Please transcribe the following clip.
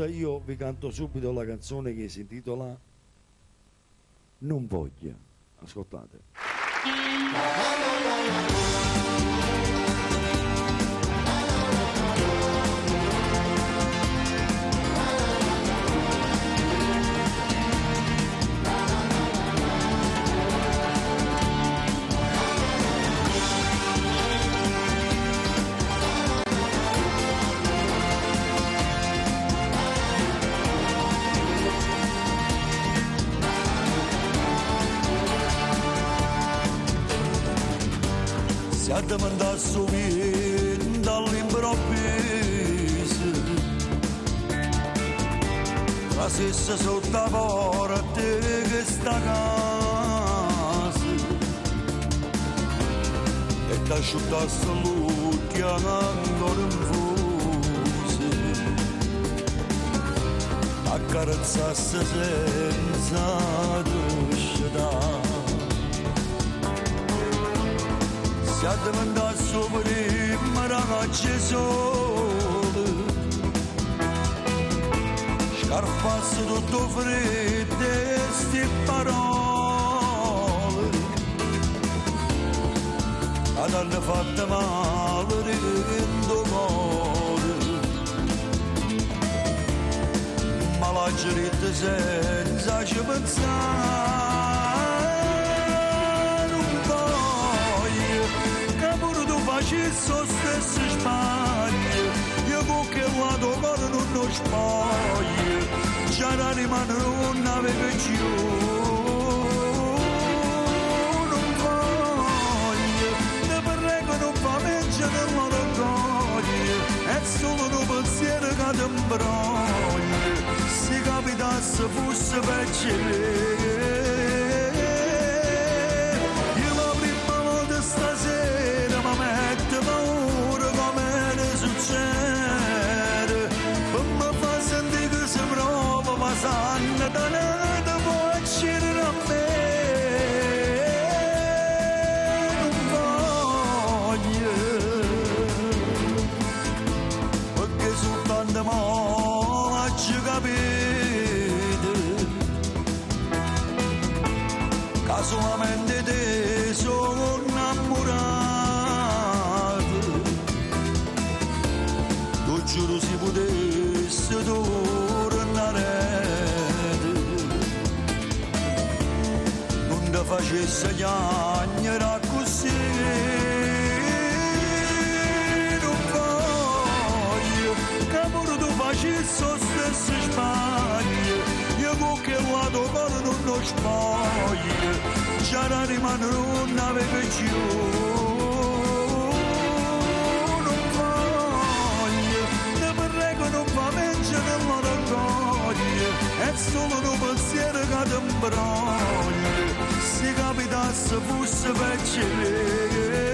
Io vi canto subito la canzone che si intitola Non voglio. Ascoltate. Siate mandato dall'improvviso, la stessa sotto la porta che sta casa, e ti asciugasse l'occhio ancora infuso, accarezzasse senza crescita. Siate mandato prima ragazzi sole, scarpasse tutto freddo e sti parole, ad hanno fatto male rendo male, ma la gerita senza ci pensare. Faccio stesso sbaglio, io con che lato cuore non lo spoglio, già l'anima non aveva più, non voglio, te prego non fa leggere l'orgoglio, è solo un pensiero che ti imbroglia, se capitasse fosse peggio. Sanna danata può uscire a me, non voglio, perché soltanto mo ci capite, che solamente te sono innamorato, tu giuro si potesse tornare. Facesse chiagnere così, non voglio che pure tu facessi lo stesso sbaglio, io con che lato cuore non lo spoglio, già l'anima non aveva più, non voglio, te prego non fa leggere l'orgoglio, è solo un pensiero che ti imbroglia, se capitasse fosse peggio.